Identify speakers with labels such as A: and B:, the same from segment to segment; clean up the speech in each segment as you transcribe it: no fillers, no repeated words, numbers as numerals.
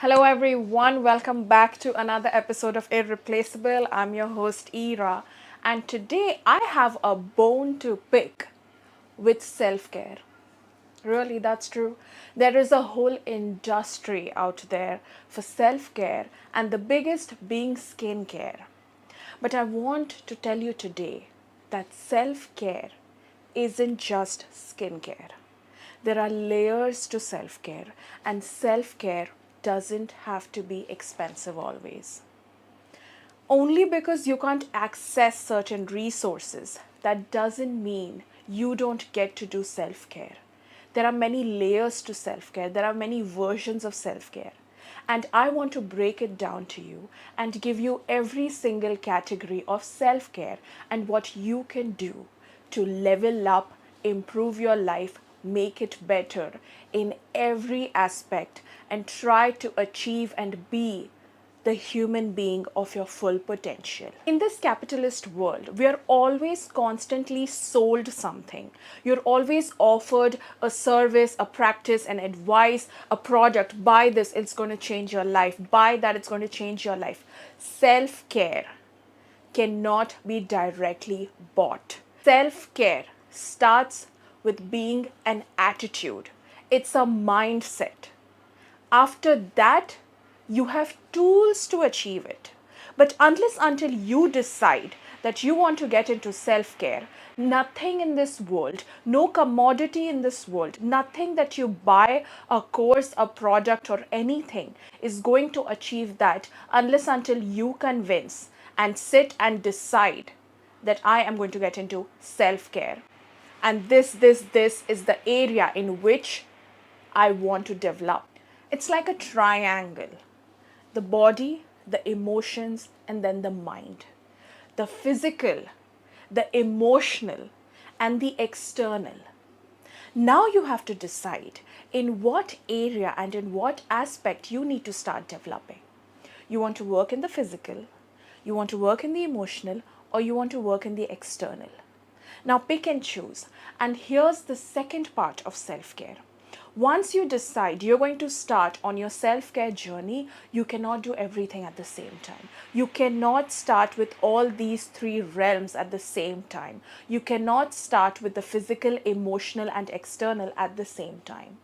A: Hello, everyone. Welcome back to another episode of Irreplaceable. I'm your host, Ira, and today I have a bone to pick with self care. Really, that's true. There is a whole industry out there for self care, and the biggest being skincare. But I want to tell you today that self care isn't just skincare. There are layers to self care, and self care doesn't have to be expensive always. Only because you can't access certain resources, that doesn't mean you don't get to do self care. There are many layers to self care, there are many versions of self care. And I want to break it down to you and give you every single category of self care and what you can do to level up, improve your life, make it better in every aspect, and try to achieve and be the human being of your full potential. In this capitalist world, we are always constantly sold something. You're always offered a service, a practice, an advice, a product. Buy this, it's going to change your life. Buy that, it's going to change your life. Self care cannot be directly bought. Self care starts with being an attitude, it's a mindset. After that, you have tools to achieve it. But until you decide that you want to get into self care, nothing in this world, no commodity in this world, nothing that you buy, a course, a product, or anything is going to achieve that until you convince and sit and decide that I am going to get into self care. And this is the area in which I want to develop. It's like a triangle: the body, the emotions, and then the mind. The physical, the emotional, and the external. Now you have to decide in what area and in what aspect you need to start developing. You want to work in the physical, you want to work in the emotional, or you want to work in the external. Now pick and choose. And here's the second part of self care. Once you decide you're going to start on your self care journey, you cannot do everything at the same time. You cannot start with all these three realms at the same time. You cannot start with the physical, emotional, and external at the same time.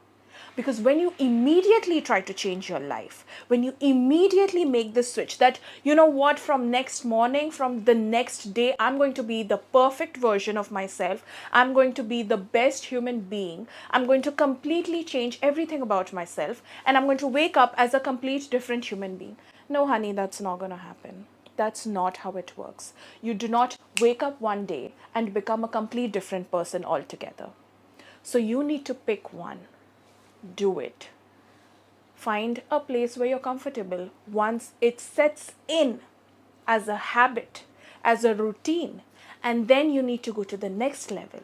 A: Because when you immediately try to change your life, when you immediately make the switch that, you know what, from next morning, from the next day, I'm going to be the perfect version of myself, I'm going to be the best human being, I'm going to completely change everything about myself, and I'm going to wake up as a complete different human being. No, honey, that's not going to happen. That's not how it works. You do not wake up one day and become a complete different person altogether. So you need to pick one. Do it. Find a place where you're comfortable. Once it sets in as a habit, as a routine, and then you need to go to the next level.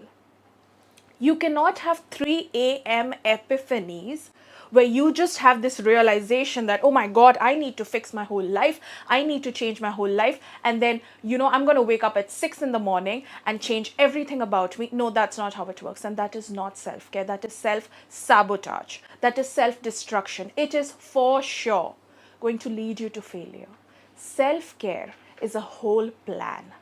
A: You cannot have 3 a.m. epiphanies where you just have this realization that, oh my God, I need to fix my whole life. I need to change my whole life. And then, I'm going to wake up at 6 in the morning and change everything about me. No, that's not how it works. And that is not self care. That is self sabotage. That is self destruction. It is for sure going to lead you to failure. Self care is a whole plan.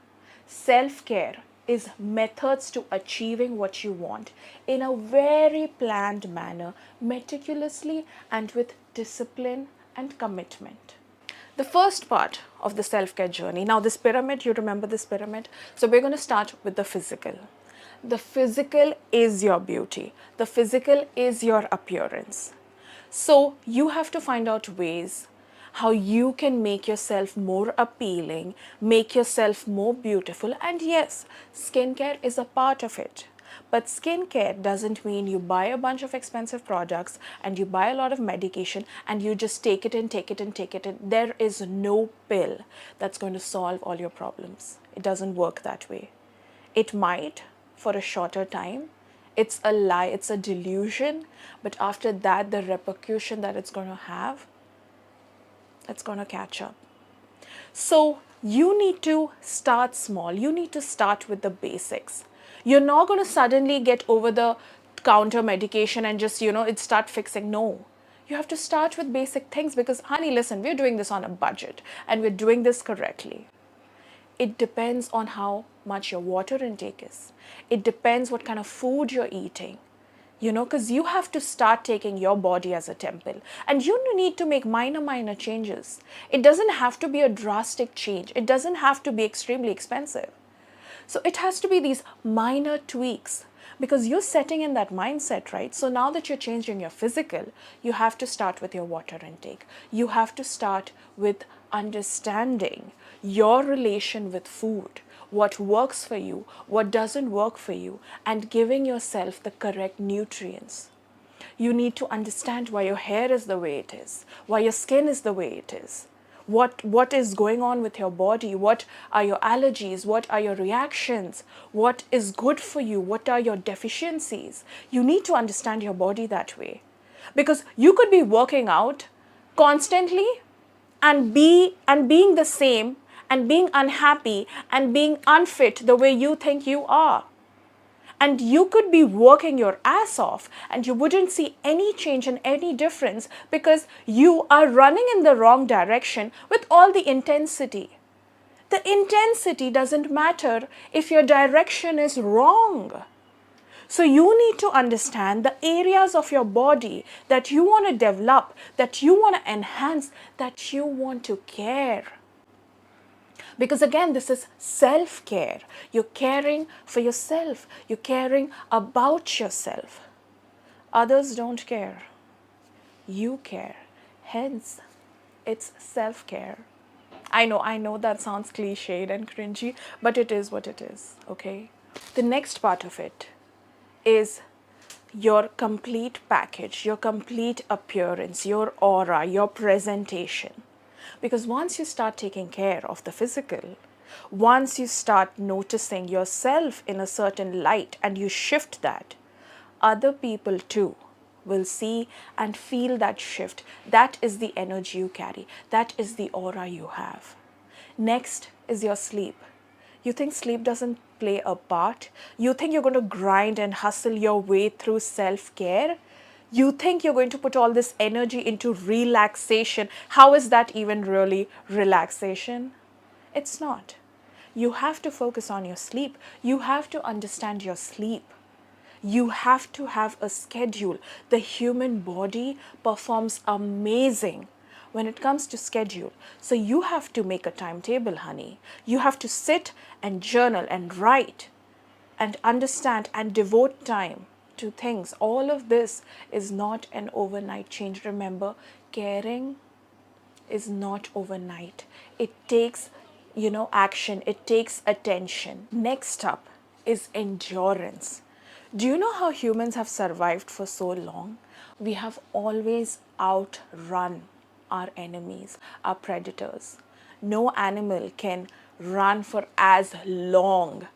A: Self care is methods to achieving what you want in a very planned manner, meticulously and with discipline and commitment. The first part of the self care journey. Now, this pyramid, you remember this pyramid? So, we're going to start with the physical. The physical is your beauty, the physical is your appearance. So, you have to find out ways how you can make yourself more appealing, make yourself more beautiful. And yes, skincare is a part of it. But skincare doesn't mean you buy a bunch of expensive products and you buy a lot of medication and you just take it and take it and take it. And there is no pill that's going to solve all your problems. It doesn't work that way. It might for a shorter time. It's a lie, it's a delusion. But after that, the repercussion that it's going to have, it's going to catch up. So you need to start small. You need to start with the basics. You're not going to suddenly get over the counter medication and just, it start fixing. No. You have to start with basic things because, honey, listen, we're doing this on a budget and we're doing this correctly. It depends on how much your water intake is. It depends what kind of food you're eating. Because you have to start taking your body as a temple. And you need to make minor changes. It doesn't have to be a drastic change. It doesn't have to be extremely expensive. So it has to be these minor tweaks because you're setting in that mindset, right? So now that you're changing your physical, you have to start with your water intake. You have to start with understanding your relation with food, what works for you, what doesn't work for you, and giving yourself the correct nutrients. You need to understand why your hair is the way it is, why your skin is the way it is, what is going on with your body, what are your allergies, what are your reactions, what is good for you, what are your deficiencies. You need to understand your body that way. Because you could be working out constantly and being the same and being unhappy and being unfit the way you think you are. And you could be working your ass off and you wouldn't see any change and any difference because you are running in the wrong direction with all the intensity. The intensity doesn't matter if your direction is wrong. So you need to understand the areas of your body that you want to develop, that you want to enhance, that you want to care. Because again, this is self-care. You're caring for yourself. You're caring about yourself. Others don't care. You care. Hence, it's self-care. I know that sounds cliched and cringy, but it is what it is, okay? The next part of it is your complete package, your complete appearance, your aura, your presentation. Because once you start taking care of the physical, once you start noticing yourself in a certain light and you shift that, other people too will see and feel that shift. That is the energy you carry. That is the aura you have. Next is your sleep. You think sleep doesn't play a part? You think you're going to grind and hustle your way through self-care? You think you're going to put all this energy into relaxation? How is that even really relaxation? It's not. You have to focus on your sleep. You have to understand your sleep. You have to have a schedule. The human body performs amazing when it comes to schedule. So you have to make a timetable, honey. You have to sit and journal and write and understand and devote time to things. All of this is not an overnight change. Remember, caring is not overnight. It takes, action. It takes attention. Next up is endurance. Do you know how humans have survived for so long? We have always outrun our enemies, our predators. No animal can run for as long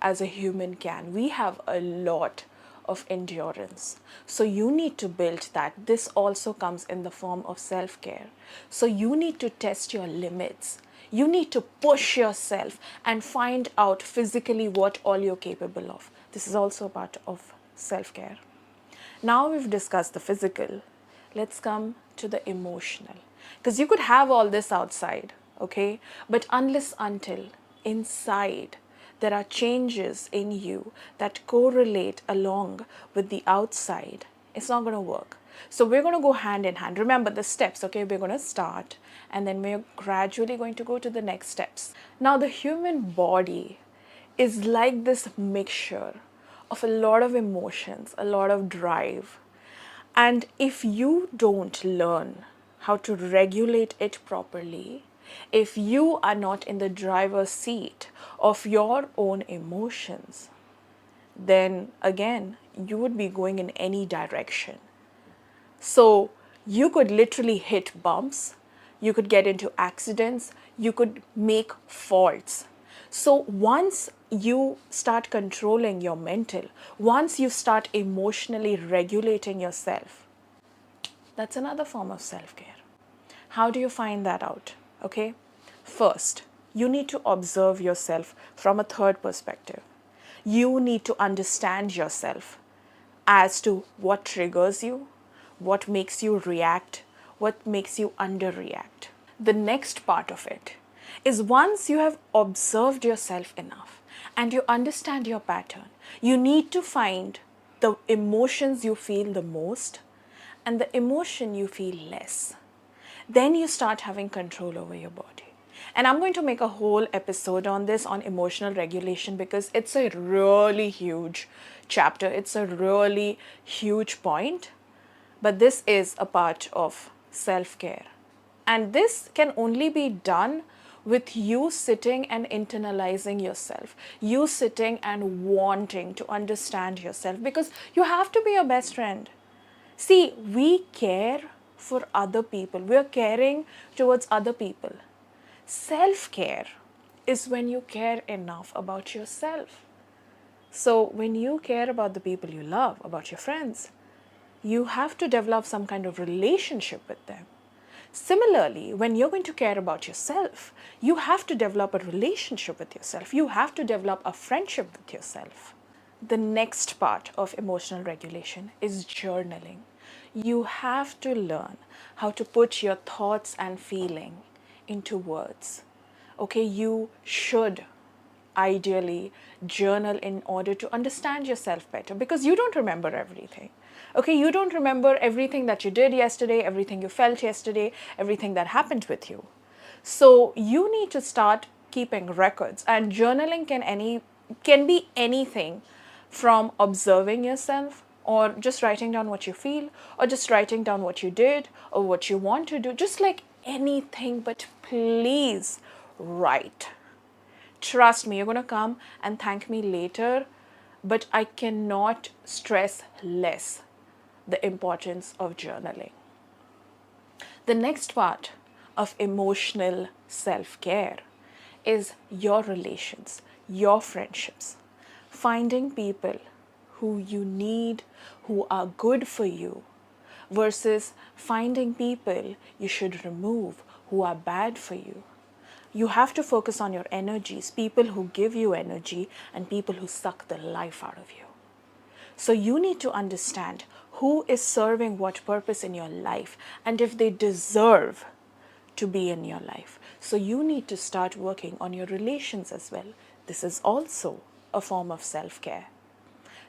A: as a human can. We have a lot of endurance. So you need to build that. This also comes in the form of self-care. So you need to test your limits. You need to push yourself and find out physically what all you're capable of. This is also part of self-care. Now we've discussed the physical. Let's come to the emotional. Because you could have all this outside, okay? But unless until inside there are changes in you that correlate along with the outside, it's not going to work. So we're going to go hand in hand. Remember the steps, okay? We're going to start and then we're gradually going to go to the next steps. Now the human body is like this mixture of a lot of emotions, a lot of drive. And if you don't learn how to regulate it properly, if you are not in the driver's seat of your own emotions, then again, you would be going in any direction. So you could literally hit bumps, you could get into accidents, you could make faults. So once you start controlling your mental, once you start emotionally regulating yourself, that's another form of self-care. How do you find that out? Okay. First, you need to observe yourself from a third perspective. You need to understand yourself as to what triggers you, what makes you react, what makes you underreact. The next part of it is once you have observed yourself enough and you understand your pattern, you need to find the emotions you feel the most and the emotion you feel less. Then you start having control over your body. And I'm going to make a whole episode on this, on emotional regulation, because it's a really huge chapter. It's a really huge point. But this is a part of self-care. And this can only be done with you sitting and internalizing yourself, you sitting and wanting to understand yourself, because you have to be your best friend. See, we care for other people. We're caring towards other people. Self-care is when you care enough about yourself. So when you care about the people you love, about your friends, you have to develop some kind of relationship with them. Similarly, when you're going to care about yourself, you have to develop a relationship with yourself. You have to develop a friendship with yourself. The next part of emotional regulation is journaling. You have to learn how to put your thoughts and feeling into words. Okay, you should ideally journal in order to understand yourself better, because you don't remember everything. Okay, you don't remember everything that you did yesterday, everything you felt yesterday, everything that happened with you. So you need to start keeping records, and journaling can be anything from observing yourself, or just writing down what you feel, or just writing down what you did or what you want to do, just like anything. But please write. Trust me, you're going to come and thank me later, but I cannot stress less the importance of journaling. The next part of emotional self-care is your relations, your friendships. Finding people who you need, who are good for you, versus finding people you should remove, who are bad for you. You have to focus on your energies, people who give you energy and people who suck the life out of you. So you need to understand who is serving what purpose in your life and if they deserve to be in your life. So you need to start working on your relations as well. This is also a form of self-care,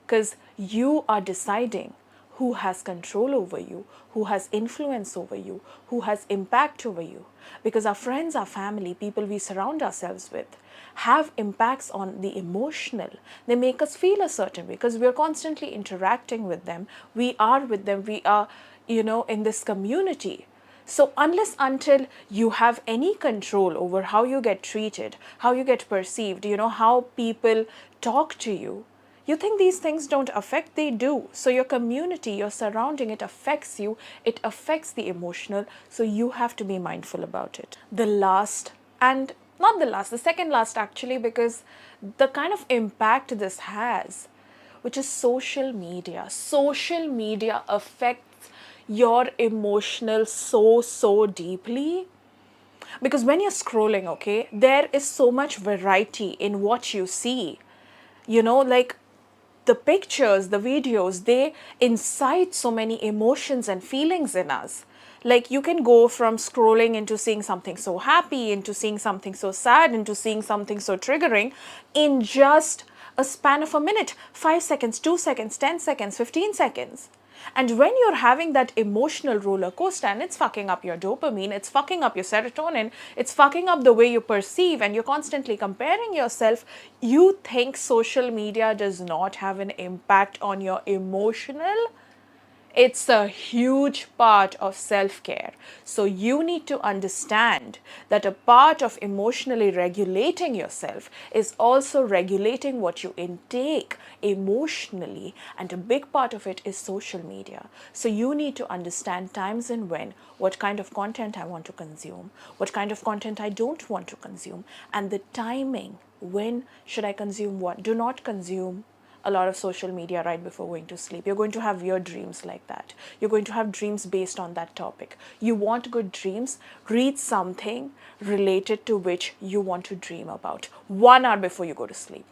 A: because you are deciding who has control over you, who has influence over you, who has impact over you. Because our friends, our family, people we surround ourselves with have impacts on the emotional. They make us feel a certain way because we're constantly interacting with them. We are with them. We are, in this community. So unless until you have any control over how you get treated, how you get perceived, how people talk to you, you think these things don't affect? They do. So your community, your surrounding, it affects you. It affects the emotional. So you have to be mindful about it. The last, and not the last, the second last actually, because the kind of impact this has, which is social media. Social media affects your emotional so deeply. Because when you're scrolling, okay, there is so much variety in what you see. Like the pictures, the videos, they incite so many emotions and feelings in us. Like you can go from scrolling into seeing something so happy, into seeing something so sad, into seeing something so triggering in just a span of a minute, 5 seconds, 2 seconds, 10 seconds, 15 seconds. And when you're having that emotional roller coaster, and it's fucking up your dopamine, it's fucking up your serotonin, it's fucking up the way you perceive, and you're constantly comparing yourself, you think social media does not have an impact on your emotional. It's a huge part of self-care. So you need to understand that a part of emotionally regulating yourself is also regulating what you intake emotionally, and a big part of it is social media. So you need to understand times and when, what kind of content I want to consume, what kind of content I don't want to consume, and the timing. When should I consume what? Do not consume a lot of social media right before going to sleep. You're going to have weird dreams like that. You're going to have dreams based on that topic. You want good dreams? Read something related to which you want to dream about 1 hour before you go to sleep.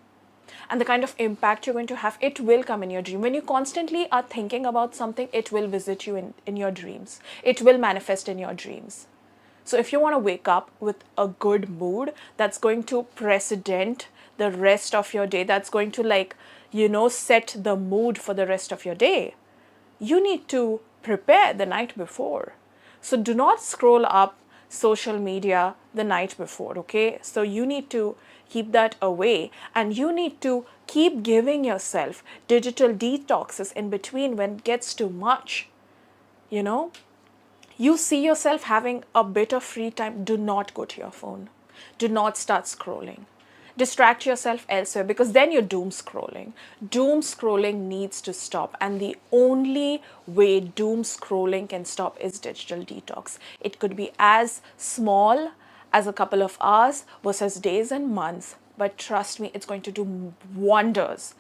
A: and the kind of impact you're going to have, it will come in your dream. When you constantly are thinking about something, it will visit you in your dreams. It will manifest in your dreams. So if you want to wake up with a good mood, that's going to precedent the rest of your day, that's going to, like, set the mood for the rest of your day, you need to prepare the night before. So do not scroll up social media the night before, okay? So you need to keep that away, and you need to keep giving yourself digital detoxes in between when it gets too much. You know, you see yourself having a bit of free time, do not go to your phone. Do not start scrolling. Distract yourself elsewhere, because then you're doom scrolling. Doom scrolling needs to stop. And the only way doom scrolling can stop is digital detox. It could be as small as a couple of hours versus days and months. But trust me, it's going to do wonders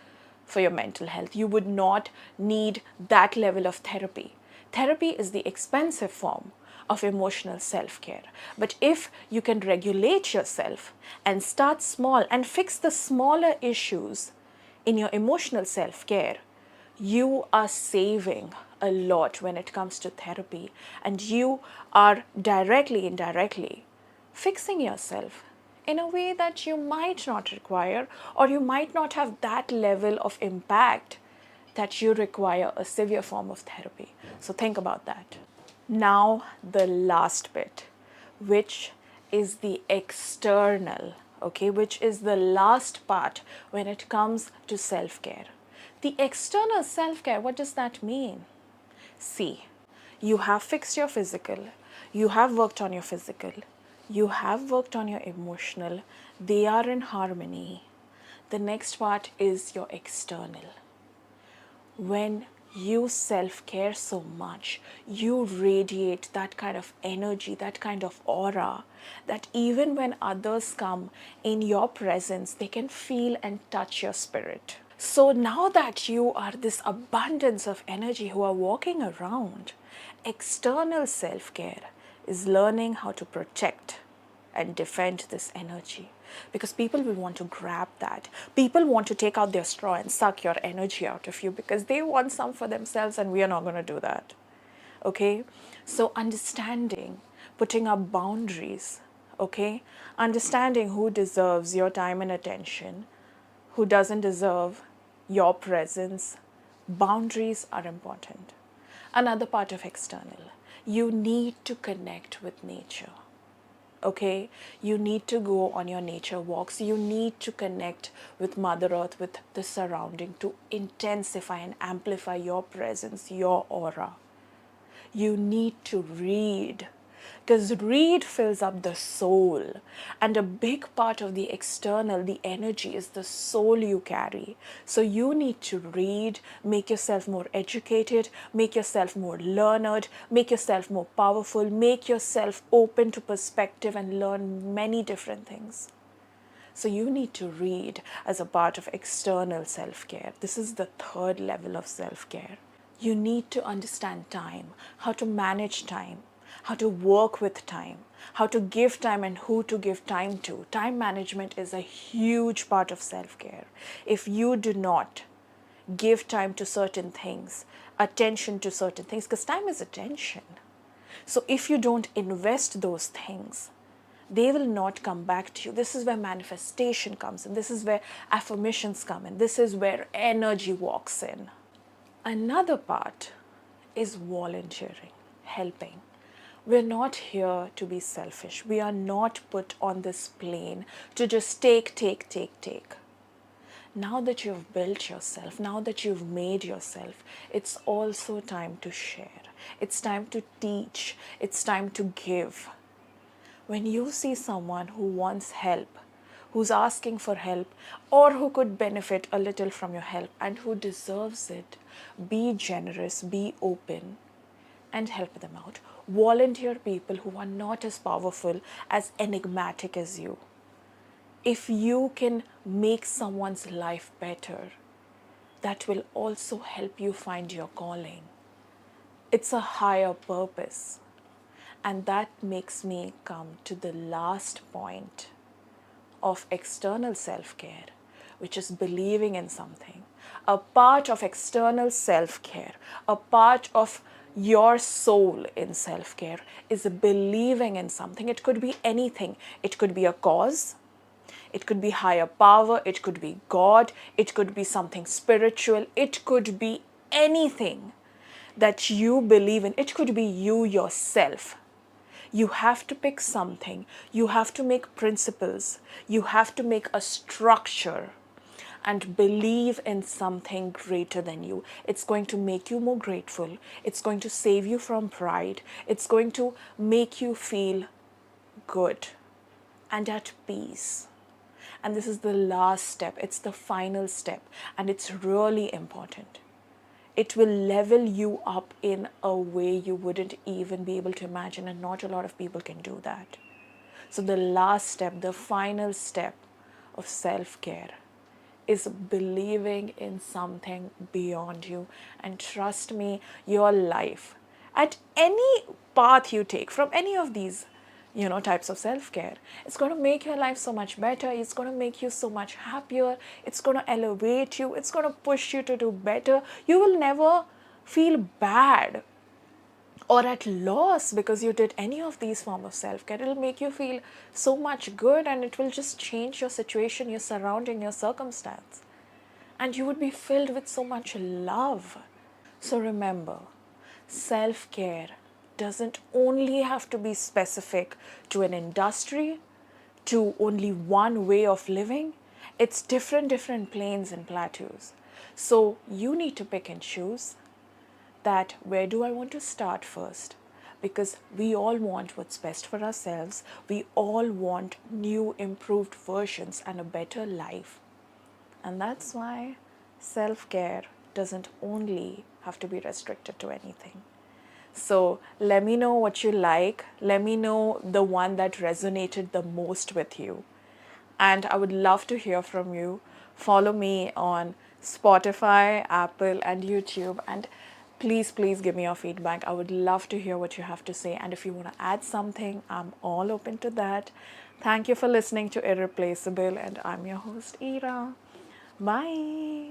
A: for your mental health. You would not need that level of therapy. Therapy is the expensive form of emotional self care. But if you can regulate yourself and start small and fix the smaller issues in your emotional self care, you are saving a lot when it comes to therapy, and you are directly, indirectly fixing yourself in a way that you might not require, or you might not have that level of impact that you require a severe form of therapy. So think about that. Now, the last bit, which is the external, okay, which is the last part when it comes to self care. The external self care, what does that mean? See, you have fixed your physical, you have worked on your physical, you have worked on your emotional, they are in harmony. The next part is your external. When you self-care so much, you radiate that kind of energy, that kind of aura, that even when others come in your presence, they can feel and touch your spirit. So now that you are this abundance of energy who are walking around, external self-care is learning how to protect and defend this energy, because people will want to grab that. People want to take out their straw and suck your energy out of you because they want some for themselves, and we are not going to do that. Okay? So understanding, putting up boundaries, okay? Understanding who deserves your time and attention, who doesn't deserve your presence. Boundaries are important. Another part of external, you need to connect with nature. Okay, you need to go on your nature walks. You need to connect with Mother Earth, with the surrounding, to intensify and amplify your presence, your aura. You need to read, because read fills up the soul, and a big part of the external, the energy, is the soul you carry. So you need to read, make yourself more educated, make yourself more learned, make yourself more powerful, make yourself open to perspective and learn many different things. So you need to read as a part of external self-care. This is the third level of self-care. You need to understand time, how to manage time, how to work with time, how to give time and who to give time to. Time management is a huge part of self-care. If you do not give time to certain things, attention to certain things, because time is attention. So if you don't invest those things, they will not come back to you. This is where manifestation comes in. This is where affirmations come in. This is where energy walks in. Another part is volunteering, helping. We're not here to be selfish. We are not put on this plane to just take, take, take, take. Now that you've built yourself, now that you've made yourself, it's also time to share. It's time to teach. It's time to give. When you see someone who wants help, who's asking for help, or who could benefit a little from your help and who deserves it, be generous, be open, and help them out. Volunteer people who are not as powerful, as enigmatic as you. If you can make someone's life better, that will also help you find your calling. It's a higher purpose. And that makes me come to the last point of external self-care, which is believing in something. A part of external self-care, a part of your soul in self-care is believing in something. It could be anything. It could be a cause, it could be higher power, it could be God, it could be something spiritual, it could be anything that you believe in. It could be you yourself. You have to pick something, you have to make principles, you have to make a structure and believe in something greater than you. It's going to make you more grateful, it's going to save you from pride, it's going to make you feel good and at peace. And this is the last step, it's the final step, and it's really important. It will level you up in a way you wouldn't even be able to imagine, and not a lot of people can do that. So, the last step, the final step of self care is believing in something beyond you. And trust me, your life, at any path you take from any of these types of self-care, it's going to make your life so much better, it's going to make you so much happier, it's going to elevate you, it's going to push you to do better. You will never feel bad or at loss because you did any of these forms of self-care. It'll make you feel so much good, and it will just change your situation, your surrounding, your circumstance, and you would be filled with so much love. So remember, self-care doesn't only have to be specific to an industry, to only one way of living. It's different planes and plateaus. So you need to pick and choose that where do I want to start first? Because we all want what's best for ourselves. We all want new, improved versions and a better life. And that's why self-care doesn't only have to be restricted to anything. So let me know what you like. Let me know the one that resonated the most with you. And I would love to hear from you. Follow me on Spotify, Apple, and YouTube. And please give me your feedback. I would love to hear what you have to say. And if you want to add something, I'm all open to that. Thank you for listening to Irreplaceable. And I'm your host, Ira. Bye.